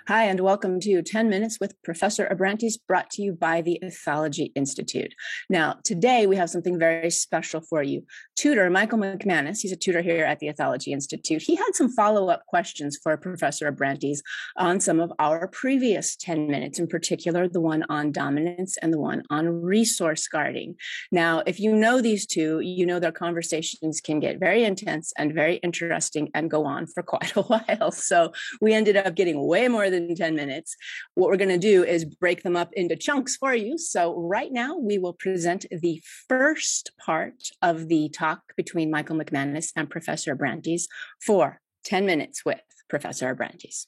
Hi, and welcome to 10 Minutes with Professor Abrantes, brought to you by the Ethology Institute. Now, today we have something very special for you. Tutor Michael McManus, he's a tutor here at the Ethology Institute. He had some follow-up questions for Professor Abrantes on some of our previous 10 minutes, in particular, the one on dominance and the one on resource guarding. Now, if you know these two, you know their conversations can get very intense and very interesting and go on for quite a while. So we ended up getting way more than 10 minutes. What we're going to do is break them up into chunks for you. So right now we will present the first part of the talk between Michael McManus and Professor Abrantes for 10 minutes with Professor Abrantes.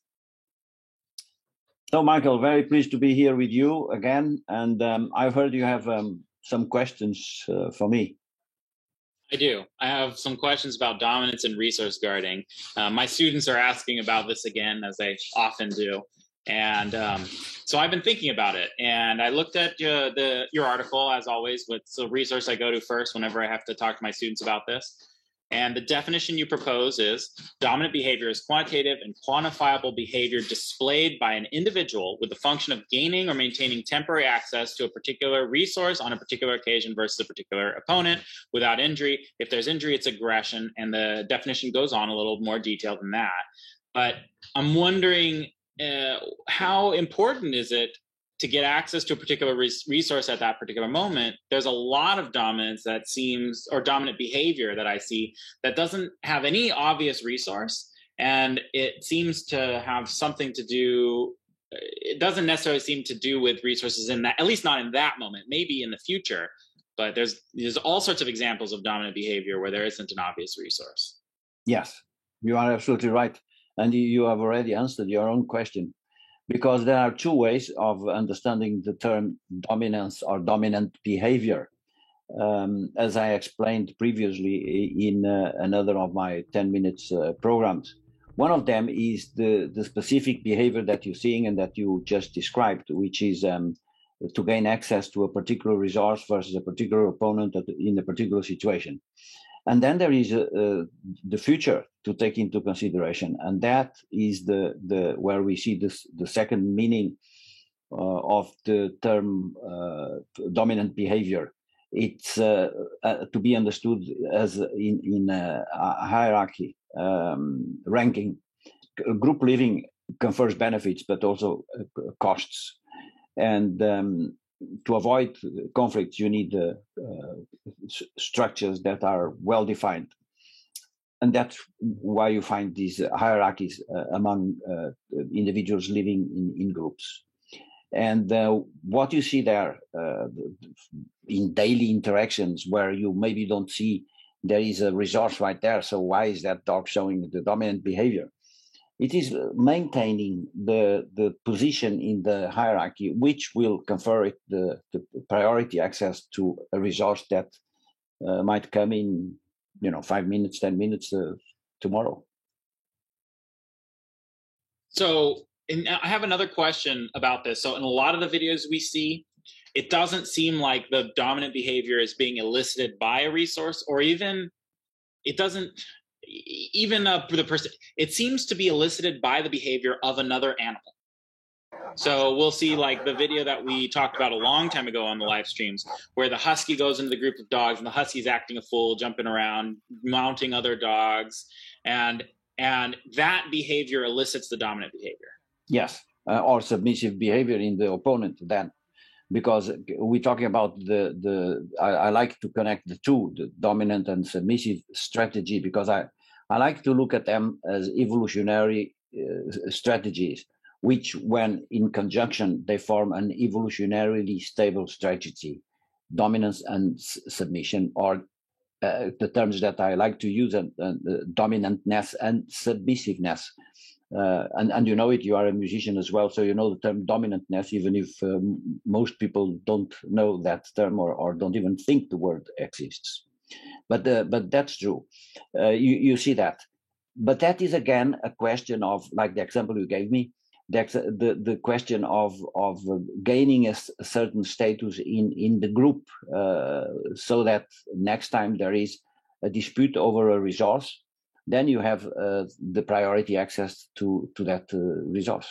So Michael, very pleased to be here with you again. And I've heard you have some questions for me. I do. I have some questions about dominance and resource guarding. My students are asking about this again, as they often do. And so I've been thinking about it. And I looked at your article, as always, with the resource I go to first whenever I have to talk to my students about this. And the definition you propose is dominant behavior is quantitative and quantifiable behavior displayed by an individual with the function of gaining or maintaining temporary access to a particular resource on a particular occasion versus a particular opponent without injury. If there's injury, it's aggression. And the definition goes on a little more detailed than that. But I'm wondering, how important is it to get access to a particular resource at that particular moment? There's a lot of dominance that seems, or dominant behavior that I see that doesn't have any obvious resource. And it seems to have something to do, it doesn't necessarily seem to do with resources in that, at least not in that moment, maybe in the future. But there's all sorts of examples of dominant behavior where there isn't an obvious resource. Yes, you are absolutely right. And you have already answered your own question. Because there are two ways of understanding the term dominance or dominant behavior. As I explained previously in another of my 10 minutes programs, one of them is the specific behavior that you're seeing and that you just described, which is to gain access to a particular resource versus a particular opponent in a particular situation. And then there is the future to take into consideration, and that is the where we see the second meaning of the term dominant behavior. It's to be understood as in a hierarchy, ranking. Group living confers benefits, but also costs, and to avoid conflicts, you need structures that are well defined. And that's why you find these hierarchies among individuals living in groups. And what you see there in daily interactions where you maybe don't see there is a resource right there, so why is that dog showing the dominant behavior? It is maintaining the position in the hierarchy, which will confer it the priority access to a resource that might come in, 5 minutes, 10 minutes tomorrow. So I have another question about this. So in a lot of the videos we see, it doesn't seem like the dominant behavior is being elicited by a resource, or even it doesn't. Even the person, it seems to be elicited by the behavior of another animal. So we'll see like the video that we talked about a long time ago on the live streams, where the husky goes into the group of dogs and the husky's acting a fool, jumping around, mounting other dogs, and that behavior elicits the dominant behavior. Yes, or submissive behavior in the opponent then. Because we're talking about I like to connect the two, the dominant and submissive strategy, because I like to look at them as evolutionary strategies, which when in conjunction, they form an evolutionarily stable strategy. Dominance and submission are the terms that I like to use, dominantness and submissiveness. And you know it, you are a musician as well, so you know the term dominantness, even if most people don't know that term or don't even think the word exists. But that's true. You see that. But that is again a question of, like the example you gave me, the question of gaining a certain status in the group, so that next time there is a dispute over a resource, then you have the priority access to that resource.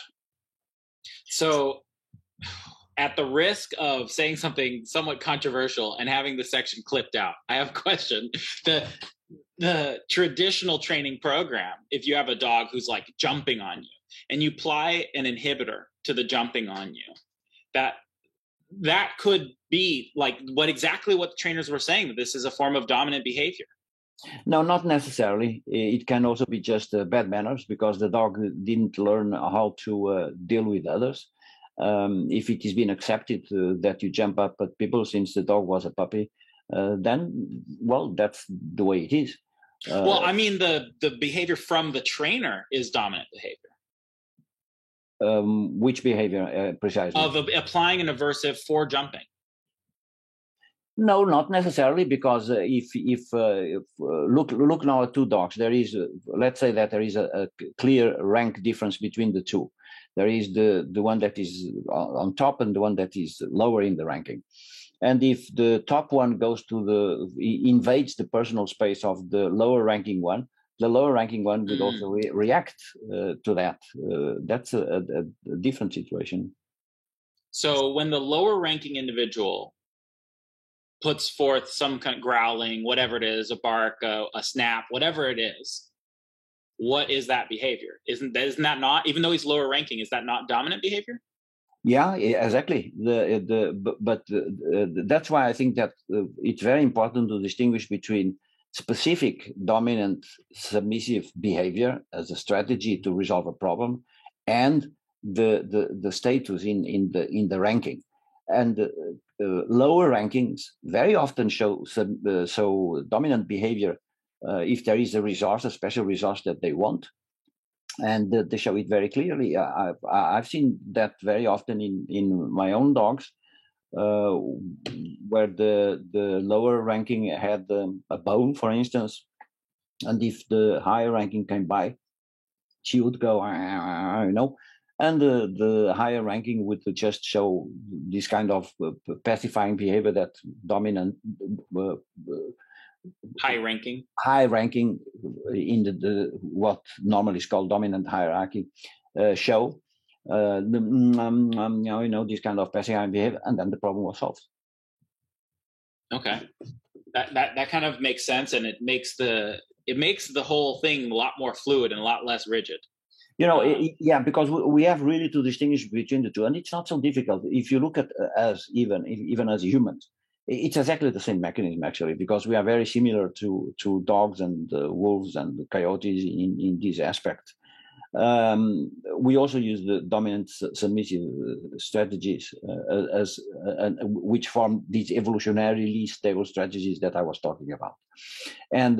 So, at the risk of saying something somewhat controversial and having the section clipped out, I have a question. The traditional training program, if you have a dog who's like jumping on you and you apply an inhibitor to the jumping on you, that could be like exactly what the trainers were saying, that this is a form of dominant behavior. No, not necessarily. It can also be just bad manners because the dog didn't learn how to deal with others. If it has been accepted that you jump up at people since the dog was a puppy, then, well, that's the way it is. Well, I mean, the behavior from the trainer is dominant behavior. Which behavior precisely? Of applying an aversive for jumping. No, not necessarily, because if look now at two dogs, there is let's say that there is a clear rank difference between the two. There is the one that is on top and the one that is lower in the ranking. And if the top one goes to invades the personal space of the lower ranking one, the lower ranking one would also react to that. That's a different situation. So when the lower ranking individual puts forth some kind of growling, whatever it is, a bark, a snap, whatever it is, what is that behavior? Isn't that not, even though he's lower ranking, is that not dominant behavior? Yeah, exactly. But that's why I think that it's very important to distinguish between specific dominant submissive behavior as a strategy to resolve a problem and the status in the ranking. And lower rankings very often show dominant behavior if there is a special resource that they want. And they show it very clearly. I've seen that very often in my own dogs, where the lower ranking had a bone, for instance, and if the higher ranking came by, she would go, and the higher ranking would just show this kind of pacifying behavior that dominant. High ranking in the what normally is called dominant hierarchy show this kind of pacifying behavior, and then the problem was solved. Okay, that kind of makes sense, and it makes the whole thing a lot more fluid and a lot less rigid. Because we have really to distinguish between the two, and it's not so difficult if you look at us even as humans. It's exactly the same mechanism, actually, because we are very similar to dogs and wolves and coyotes in this aspect. We also use the dominant submissive strategies which form these evolutionarily stable strategies that I was talking about. And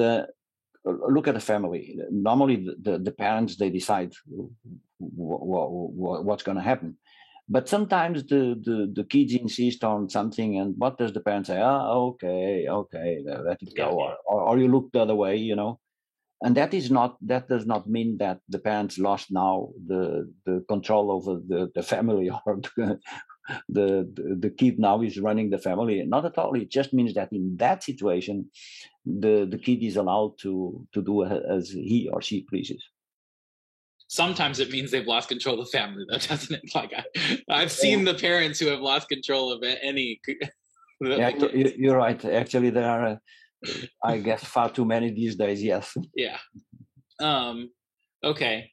look at the family. Normally, the parents, they decide what's going to happen. But sometimes the kids insist on something, and what does the parent say? Okay, let it go, or you look the other way, And that does not mean that the parents lost now the control over the family, or the kid now is running the family. Not at all. It just means that in that situation, the kid is allowed to do as he or she pleases. Sometimes it means they've lost control of the family, though, doesn't it? Like I've seen the parents who have lost control of any. Yeah, you're right. Actually, there are, I guess, far too many these days. Yes. Yeah. Okay.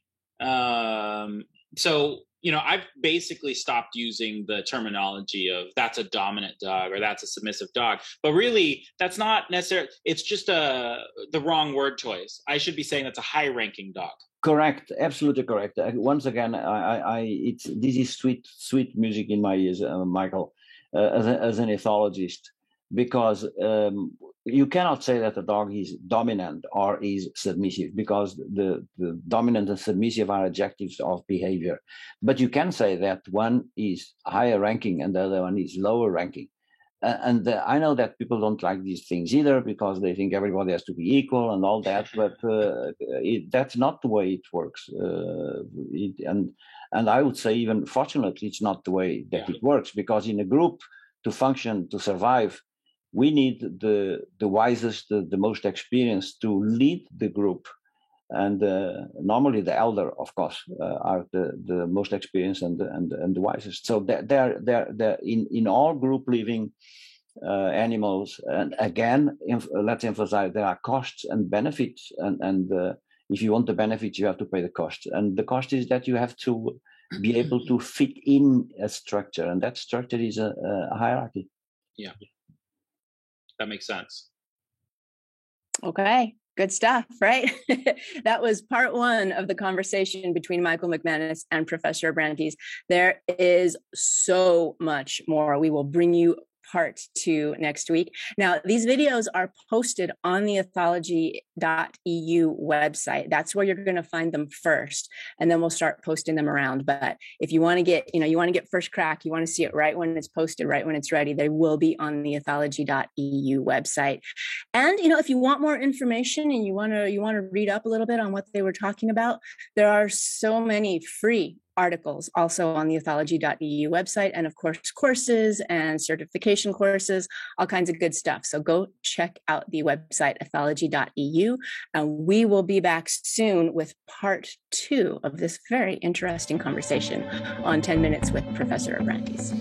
So I've basically stopped using the terminology of that's a dominant dog or that's a submissive dog, but really that's not necessarily. It's just the wrong word choice. I should be saying that's a high-ranking dog. Correct, absolutely correct. Once again, this is sweet music in my ears, Michael, as an ethologist, because you cannot say that a dog is dominant or is submissive, because the dominant and submissive are adjectives of behavior. But you can say that one is higher ranking and the other one is lower ranking. And I know that people don't like these things either, because they think everybody has to be equal and all that. But that's not the way it works. And I would say, even fortunately, it's not the way that it works, because in a group, to function, to survive, we need the wisest, the most experienced to lead the group And normally the elder, of course, are the most experienced and the wisest. So they're in all group living animals. And again, let's emphasize there are costs and benefits. And if you want the benefits, you have to pay the cost. And the cost is that you have to be able to fit in a structure, and that structure is a hierarchy. Yeah, that makes sense. Okay. Good stuff, right? That was part one of the conversation between Michael McManus and Professor Abrantes. There is so much more. We will bring you part two next week. Now, these videos are posted on the ethology.eu website. That's where you're going to find them first, and then we'll start posting them around. But if you want to get, you want to get first crack, you want to see it right when it's posted, right when it's ready, they will be on the ethology.eu website. And, if you want more information and you want to read up a little bit on what they were talking about, there are so many free articles also on the ethology.eu website, and of course courses and certification courses, all kinds of good stuff. So go check out the website ethology.eu, and we will be back soon with part two of this very interesting conversation on 10 Minutes with Professor Abrantes.